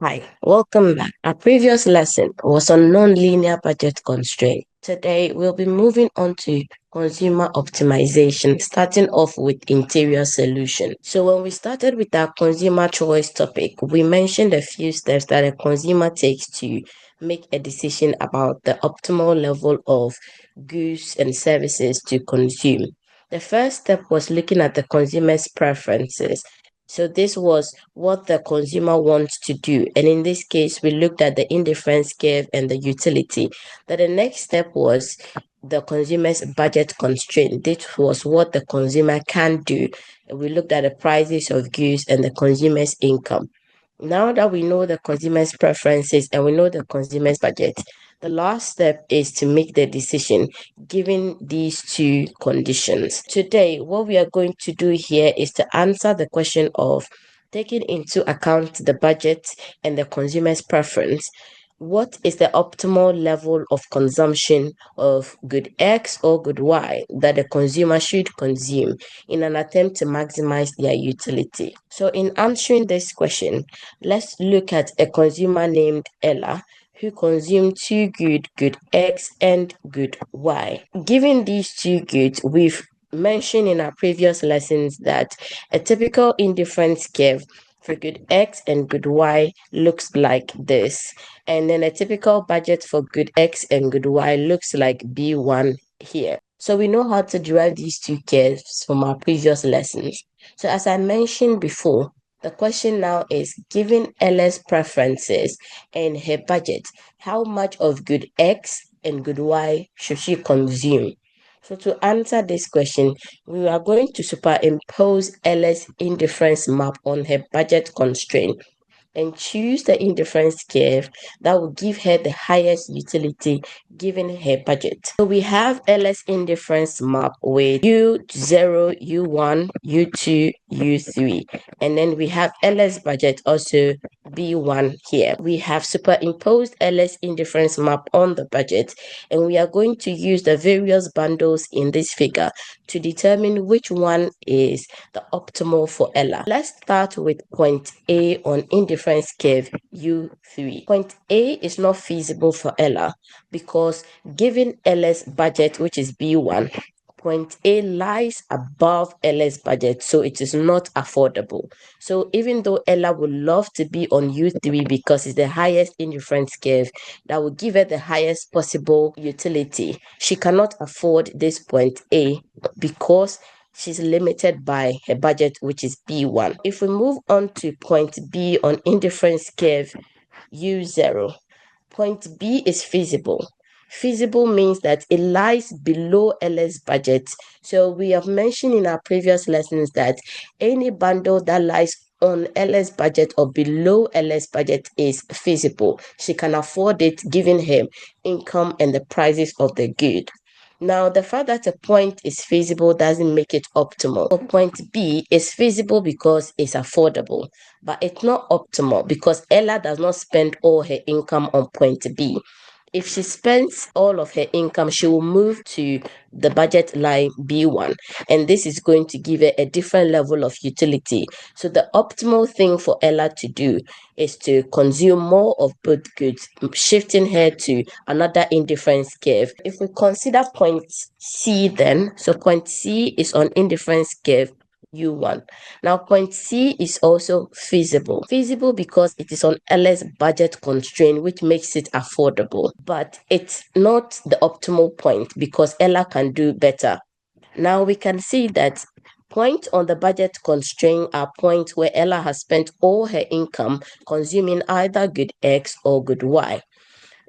Hi, welcome back. Our previous lesson was on non-linear budget constraint. Today, we'll be moving on to consumer optimization, starting off with interior solution. So when we started with our consumer choice topic, we mentioned a few steps that a consumer takes to make a decision about the optimal level of goods and services to consume. The first step was looking at the consumer's preferences. So this was what the consumer wants to do. And in this case, we looked at the indifference curve and the utility. That the next step was the consumer's budget constraint. This was what the consumer can do. We looked at the prices of goods and the consumer's income. Now that we know the consumer's preferences and we know the consumer's budget, the last step is to make the decision given these two conditions. Today, what we are going to do here is to answer the question of taking into account the budget and the consumer's preference. What is the optimal level of consumption of good X or good Y that the consumer should consume in an attempt to maximize their utility? So in answering this question, let's look at a consumer named Ella who consumed two good X and good Y. Given these two goods, we've mentioned in our previous lessons that a typical indifference curve for good X and good Y looks like this. And then a typical budget for good X and good Y looks like B1 here. So we know how to derive these two curves from our previous lessons. So as I mentioned before, the question now is, given Ella's preferences and her budget, how much of good X and good Y should she consume? So to answer this question, we are going to superimpose Ella's indifference map on her budget constraint and choose the indifference curve that will give her the highest utility given her budget. So we have Ls indifference map with U0, U1, U2, U3. And then we have Ls budget also B1 here. We have superimposed Ls indifference map on the budget, and we are going to use the various bundles in this figure to determine which one is the optimal for Ella. Let's start with point A on indifference curve U3. Point A is not feasible for Ella because given Ella's budget, which is B1, point A lies above Ella's budget, so it is not affordable. So even though Ella would love to be on U3 because it's the highest indifference curve that will give her the highest possible utility, she cannot afford this point A because she's limited by her budget, which is B1. If we move on to point B on indifference curve U0, point B is feasible. Feasible means that it lies below Ella's budget. So we have mentioned in our previous lessons that any bundle that lies on Ella's budget or below Ella's budget is feasible. She can afford it given her income and the prices of the good. Now, the fact that a point is feasible doesn't make it optimal. So point B is feasible because it's affordable, but it's not optimal because Ella does not spend all her income on point B. If she spends all of her income, she will move to the budget line B1, and this is going to give her a different level of utility. So the optimal thing for Ella to do is to consume more of both goods, shifting her to another indifference curve. If we consider point C then, so point C is on indifference curve U1. Now, point C is also feasible. Feasible because it is on Ella's budget constraint, which makes it affordable. But it's not the optimal point because Ella can do better. Now, we can see that point on the budget constraint are points where Ella has spent all her income consuming either good X or good Y.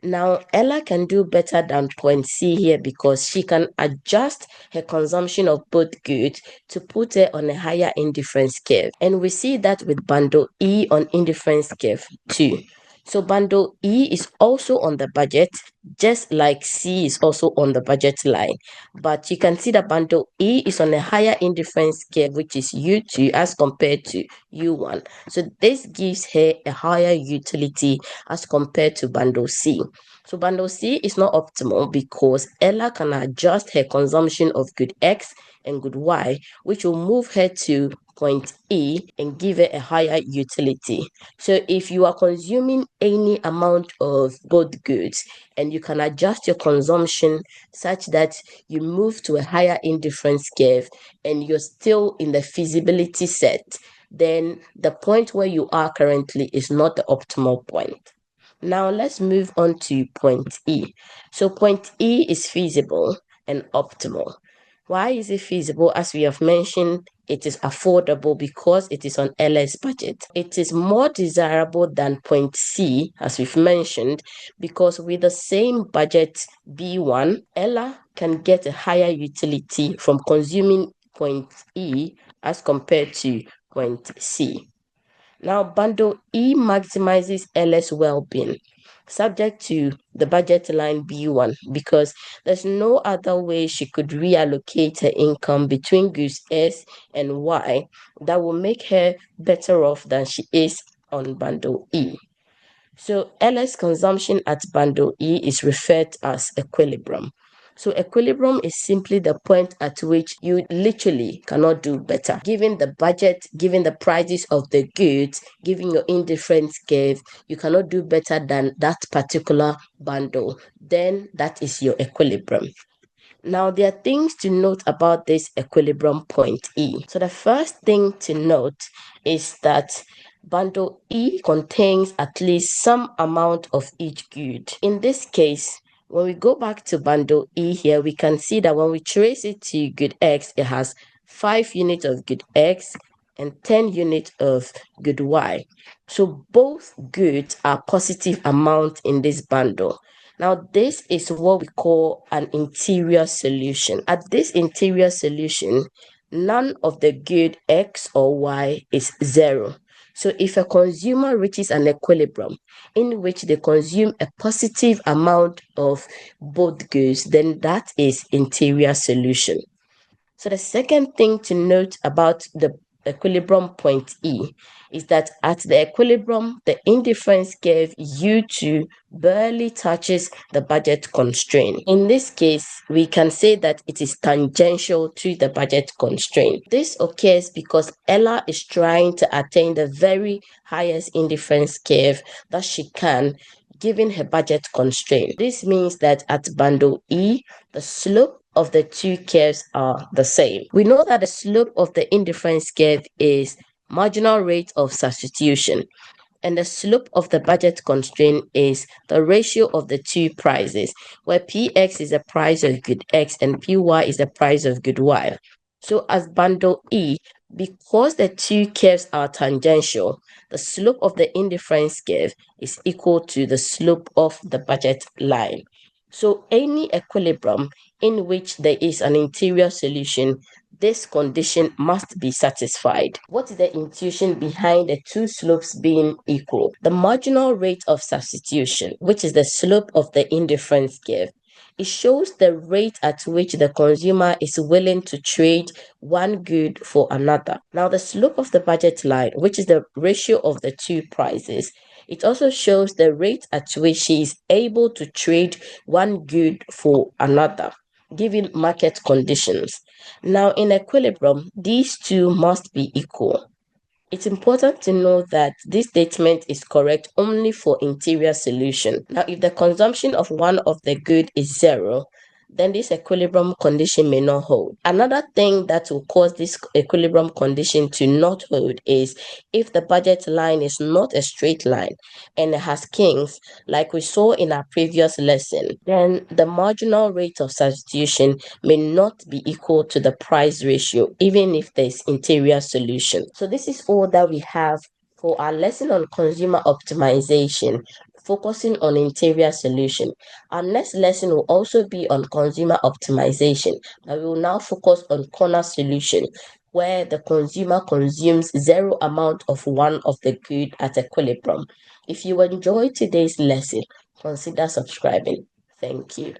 Now, Ella can do better than point C here because she can adjust her consumption of both goods to put her on a higher indifference curve. And we see that with bundle E on indifference curve too. So bundle E is also on the budget, just like C is also on the budget line. But you can see that bundle E is on a higher indifference curve, which is U2 as compared to U1. So this gives her a higher utility as compared to bundle C. So bundle C is not optimal because Ella can adjust her consumption of good X and good Y, which will move her to point E and give it a higher utility. So if you are consuming any amount of both goods and you can adjust your consumption such that you move to a higher indifference curve and you're still in the feasibility set, then the point where you are currently is not the optimal point. Now let's move on to point E. So point E is feasible and optimal. Why is it feasible? As we have mentioned, it is affordable because it is on Ella's budget. It is more desirable than point C, as we've mentioned, because with the same budget B1, Ella can get a higher utility from consuming point E as compared to point C. Now, bundle E maximizes Ella's well-being, subject to the budget line B1, because there's no other way she could reallocate her income between goods S and Y that will make her better off than she is on bundle E. So Ella's consumption at bundle E is referred to as equilibrium. So equilibrium is simply the point at which you literally cannot do better. Given the budget, given the prices of the goods, given your indifference curve, you cannot do better than that particular bundle. Then that is your equilibrium. Now, there are things to note about this equilibrium point E. So the first thing to note is that bundle E contains at least some amount of each good. In this case, when we go back to bundle E here, we can see that when we trace it to good X, it has 5 units of good X and 10 units of good Y. So both goods are positive amount in this bundle. Now, this is what we call an interior solution. At this interior solution, none of the good X or Y is 0. So if a consumer reaches an equilibrium in which they consume a positive amount of both goods, then that is interior solution. So the second thing to note about the equilibrium point E is that at the equilibrium, the indifference curve U2 barely touches the budget constraint. In this case, we can say that it is tangential to the budget constraint. This occurs because Ella is trying to attain the very highest indifference curve that she can given her budget constraint. This means that at bundle E, the slope of the two curves are the same. We know that the slope of the indifference curve is marginal rate of substitution, and the slope of the budget constraint is the ratio of the two prices, where Px is the price of good X and Py is the price of good Y. So as bundle E, because the two curves are tangential, the slope of the indifference curve is equal to the slope of the budget line. So any equilibrium in which there is an interior solution, this condition must be satisfied. What is the intuition behind the two slopes being equal? The marginal rate of substitution, which is the slope of the indifference curve, it shows the rate at which the consumer is willing to trade one good for another. Now, the slope of the budget line, which is the ratio of the two prices, it also shows the rate at which she is able to trade one good for another, given market conditions. Now, in equilibrium, these two must be equal. It's important to know that this statement is correct only for interior solution. Now, if the consumption of one of the good is 0, then this equilibrium condition may not hold. Another thing that will cause this equilibrium condition to not hold is if the budget line is not a straight line and it has kinks, like we saw in our previous lesson, then the marginal rate of substitution may not be equal to the price ratio, even if there's interior solution. So this is all that we have for our lesson on consumer optimization, focusing on interior solution. Our next lesson will also be on consumer optimization, but we will now focus on corner solution, where the consumer consumes 0 amount of one of the good at equilibrium. If you enjoyed today's lesson, consider subscribing. Thank you.